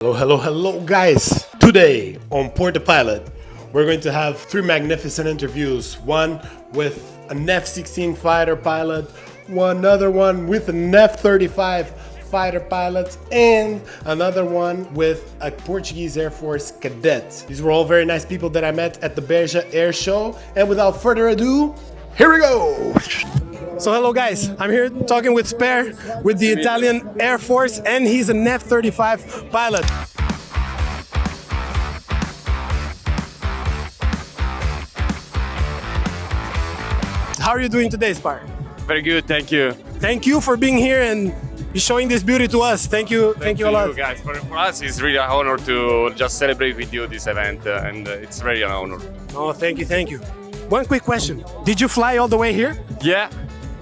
Hello guys! Today on Port the Pilot, we're going to have three magnificent interviews. One with an F-16 fighter pilot, one other one with an F-35 fighter pilot, and another one with a Portuguese Air Force cadet. These were all very nice people that I met at the Beja Airshow, and without further ado, here we go! So hello guys, I'm here talking with Spare with the Italian Air Force, and he's an F-35 pilot. How are you doing today, Spare? Very good, thank you. Thank you for being here and showing this beauty to us. Thank you a lot. Guys. For us, it's really an honor to just celebrate with you this event, and it's really an honor. Oh, thank you. One quick question: did you fly all the way here? Yeah.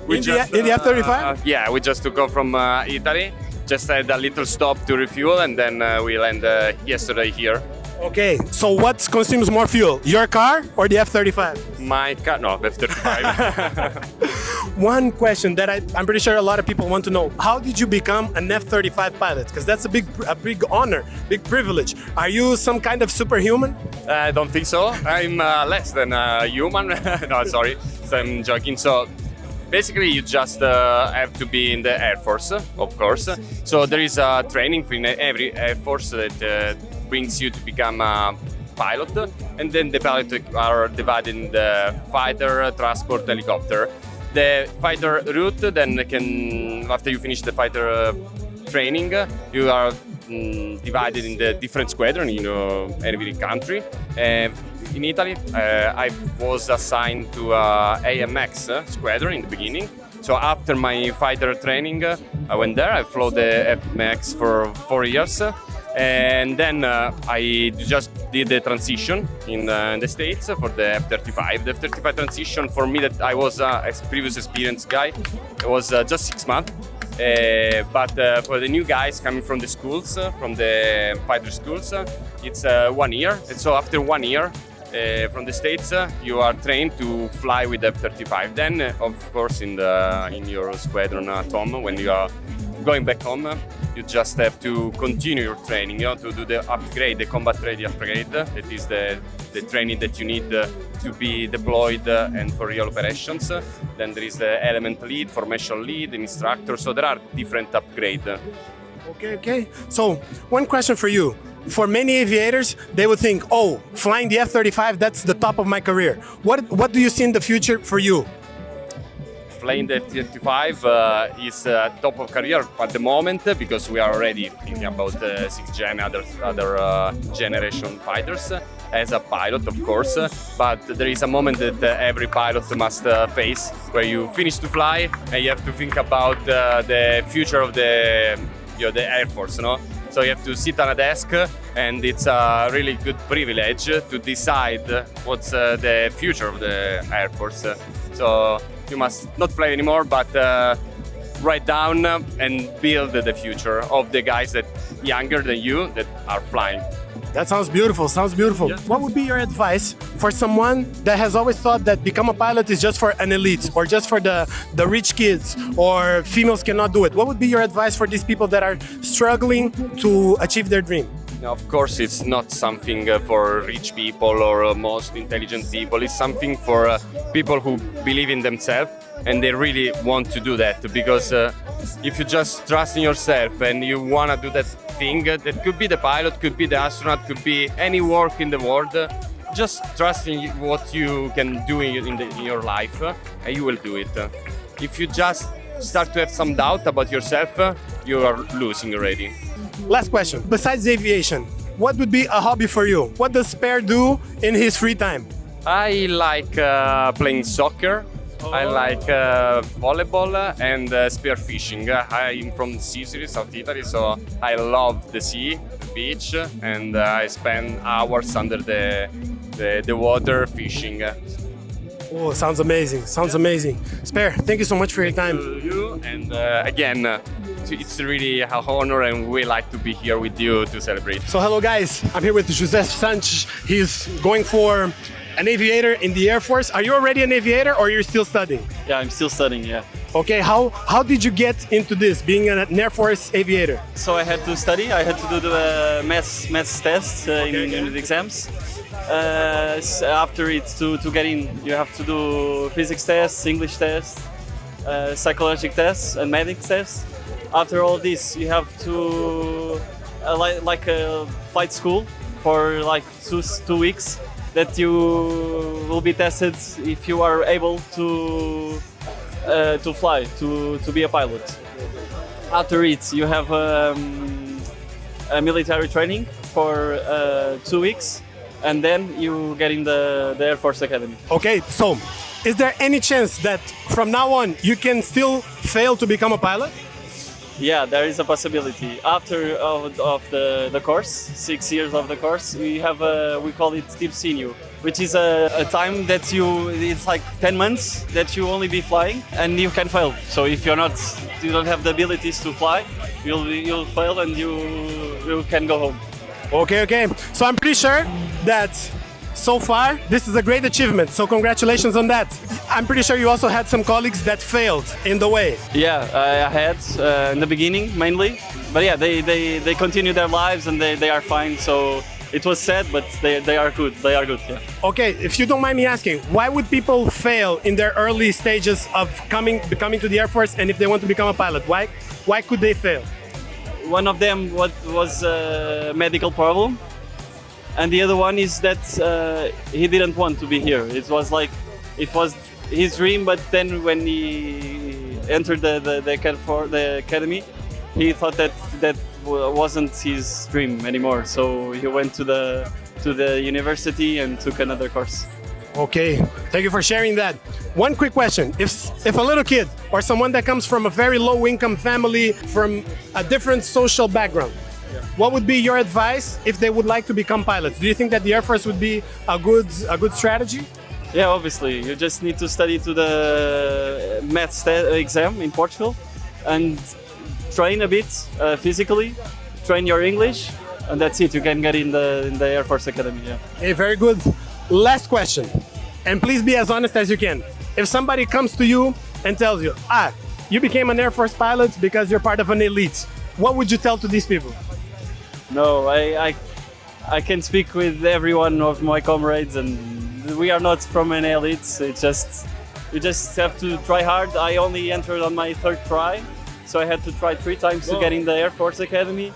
In the F-35? Yeah, we just took off from Italy, just had a little stop to refuel, and then we landed yesterday here. Okay, so what consumes more fuel, your car or the F-35? My car, no, F-35. One question that I'm pretty sure a lot of people want to know: how did you become an F-35 pilot? Because that's a big honor, big privilege. Are you some kind of superhuman? I don't think so. I'm less than a human. No, sorry, I'm joking. So. Basically, you just have to be in the Air Force, of course. So there is a training in every Air Force that brings you to become a pilot. And then the pilots are divided in the fighter, transport, helicopter. The fighter route, then after you finish the fighter training, you are divided in the different squadron in every country. In Italy, I was assigned to AMX squadron in the beginning. So after my fighter training, I went there. I flew the AMX for 4 years, and then I just did the transition in the States for the F-35. The F-35 transition for me, that I was a previous experienced guy, it was just 6 months. But for the new guys coming from the schools, from the fighter schools, it's 1 year. And so after 1 year from the States, you are trained to fly with F-35. Then, of course, in your squadron at home, when you are going back home, you just have to continue your training, to do the upgrade, the combat ready upgrade. That is the training that you need to be deployed and for real operations. Then there is the element lead, formation lead, instructor. So there are different upgrades. Okay. So one question for you. For many aviators, they would think, oh, flying the F-35, that's the top of my career. What do you see in the future for you? Flying the F-35 is top of career at the moment, because we are already thinking about 6th Gen, other generation fighters, as a pilot, of course. But there is a moment that every pilot must face, where you finish to fly and you have to think about the future of the Air Force, So you have to sit on a desk, and it's a really good privilege to decide what's the future of the Air Force. So you must not fly anymore, but write down and build the future of the guys that younger than you that are flying. That sounds beautiful. Yes. What would be your advice for someone that has always thought that become a pilot is just for an elite, or just for the rich kids, or females cannot do it? What would be your advice for these people that are struggling to achieve their dream? Of course, it's not something for rich people or most intelligent people. It's something for people who believe in themselves and they really want to do that. Because if you just trust in yourself and you want to do that thing, that could be the pilot, could be the astronaut, could be any work in the world, just trust in what you can do in your life, and you will do it. If you just start to have some doubt about yourself, you are losing already. Last question. Besides aviation, what would be a hobby for you? What does Spare do in his free time? I like playing soccer. I like volleyball and spearfishing. I'm from Sicily, South Italy, so I love the sea, the beach, and I spend hours under the water fishing. Oh, sounds amazing. Spare, thank you so much for your time. To you, and again, it's really an honor, and we like to be here with you to celebrate. So hello guys, I'm here with José Sanches. He's going for an aviator in the Air Force. Are you already an aviator, or you're still studying? Yeah, I'm still studying, yeah. Okay, how did you get into this, being an Air Force aviator? So I had to study. I had to do the maths tests in the exams. After it, to get in, you have to do physics tests, English tests, psychological tests, and medics tests. After all this, you have to like a flight school for like 2 weeks that you will be tested if you are able to fly, to be a pilot. After it, you have a military training for 2 weeks, and then you get in the Air Force Academy. Okay, so is there any chance that from now on you can still fail to become a pilot? Yeah, there is a possibility. After of the course, 6 years of the course, we have we call it Tip Senior, which is a time that it's like 10 months that you only be flying and you can fail. So if you don't have the abilities to fly, you'll fail and you can go home. Okay. So I'm pretty sure that so far this is a great achievement. So congratulations on that. I'm pretty sure you also had some colleagues that failed in the way. Yeah, I had in the beginning mainly, but yeah, they continue their lives and they are fine. So it was sad, but they are good. They are good. Yeah. Okay, if you don't mind me asking, why would people fail in their early stages of becoming to the Air Force, and if they want to become a pilot, why could they fail? One of them was a medical problem, and the other one is that he didn't want to be here. It was his dream, but then when he entered the academy, he thought that wasn't his dream anymore. So he went to the university and took another course. Okay, thank you for sharing that. One quick question: if a little kid or someone that comes from a very low-income family, from a different social background, what would be your advice if they would like to become pilots? Do you think that the Air Force would be a good strategy? Yeah, obviously. You just need to study to the maths exam in Portugal and train a bit physically, train your English, and that's it. You can get in the Air Force Academy. Yeah. Okay, very good. Last question, and please be as honest as you can. If somebody comes to you and tells you, you became an Air Force pilot because you're part of an elite, what would you tell to these people? No, I can speak with every one of my comrades, and we are not from an elite. You just have to try hard. I only entered on my 3rd try, so I had to try 3 times to get in the Air Force Academy.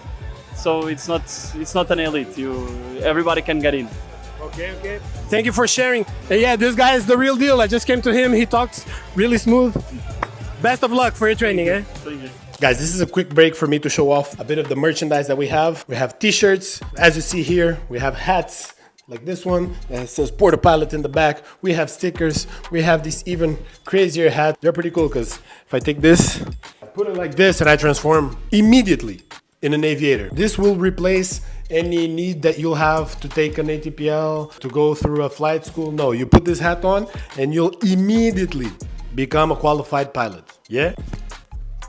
So it's not an elite. Everybody can get in. Okay. Thank you for sharing. Yeah, this guy is the real deal. I just came to him. He talks really smooth. Best of luck for your training. Thank you. Guys, this is a quick break for me to show off a bit of the merchandise that we have. We have t-shirts, as you see here. We have hats like this one that says Porta Pilot in the back. We have stickers. We have this even crazier hat. They're pretty cool because if I take this, I put it like this, and I transform immediately in an aviator. This will replace any need that you'll have to take an ATPL, to go through a flight school. No, you put this hat on and you'll immediately become a qualified pilot. Yeah?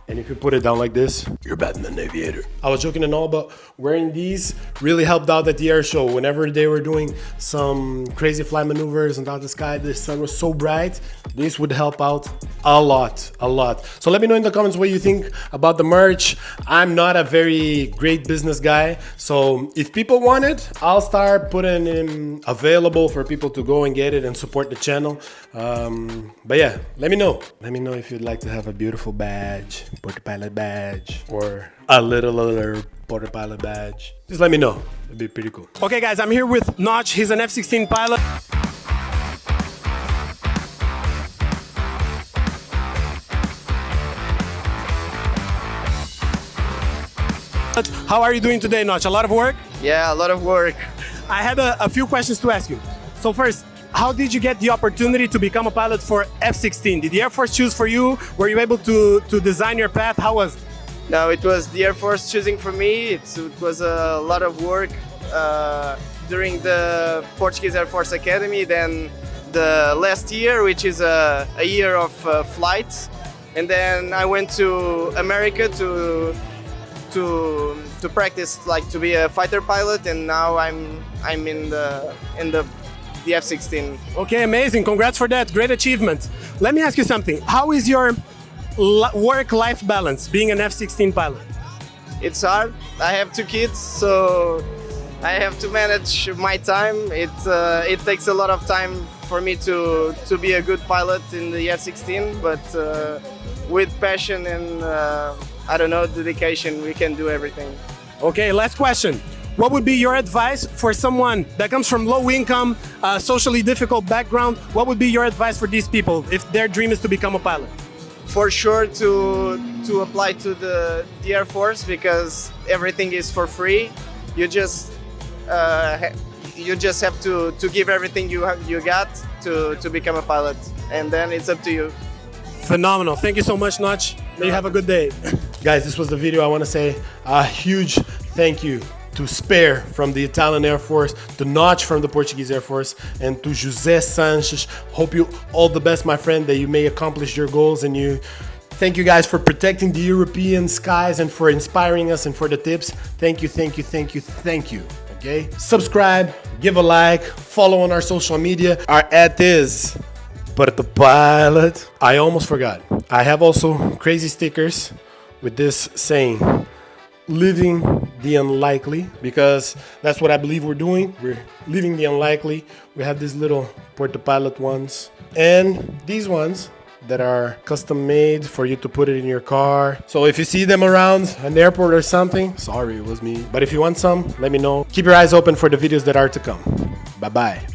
And if you put it down like this, you're better than an aviator. I was joking and all, but wearing these really helped out at the air show. Whenever they were doing some crazy fly maneuvers on top of the sky, the sun was so bright, this would help out a lot. So let me know in the comments what you think about the merch. I'm not a very great business guy, so if people want it, I'll start putting it available for people to go and get it and support the channel. But yeah, let me know. Let me know if you'd like to have a beautiful badge, Porta Pilot badge, or a little other Porta Pilot badge. Just let me know. It'd be pretty cool. Okay guys, I'm here with Notch. He's an F-16 pilot. How are you doing today, Notch? A lot of work? Yeah, a lot of work. I had a few questions to ask you. So first, how did you get the opportunity to become a pilot for F-16? Did the Air Force choose for you? Were you able to design your path? How was it? No, it was the Air Force choosing for me. It was a lot of work during the Portuguese Air Force Academy, then the last year, which is a year of flights, and then I went to America to practice, like to be a fighter pilot, and now I'm in the F-16. Okay, amazing. Congrats for that. Great achievement. Let me ask you something. How is your work-life balance, being an F-16 pilot? It's hard. I have 2 kids, so I have to manage my time. It takes a lot of time for me to be a good pilot in the F-16, but with passion and I don't know, dedication, we can do everything. Okay, last question. What would be your advice for someone that comes from low income, socially difficult background? What would be your advice for these people if their dream is to become a pilot? For sure to apply to the Air Force, because everything is for free. You just have to give everything you got to become a pilot, and then it's up to you. Phenomenal. Thank you so much, Notch. May you have a good day. Guys, this was the video. I want to say a huge thank you to Spare from the Italian Air Force, to Notch from the Portuguese Air Force, and to José Sanches. Hope you all the best, my friend, that you may accomplish your goals. And thank you guys for protecting the European skies and for inspiring us and for the tips. Thank you, thank you, thank you, thank you. Okay, subscribe, give a like, follow on our social media. Our @ is But the Pilot. I almost forgot. I have also crazy stickers with this saying, living the unlikely, because that's what I believe we're doing. We're living the unlikely. We have these little Port the Pilot ones and these ones that are custom made for you to put it in your car. So if you see them around an airport or something, sorry, it was me. But if you want some, let me know. Keep your eyes open for the videos that are to come. Bye-bye.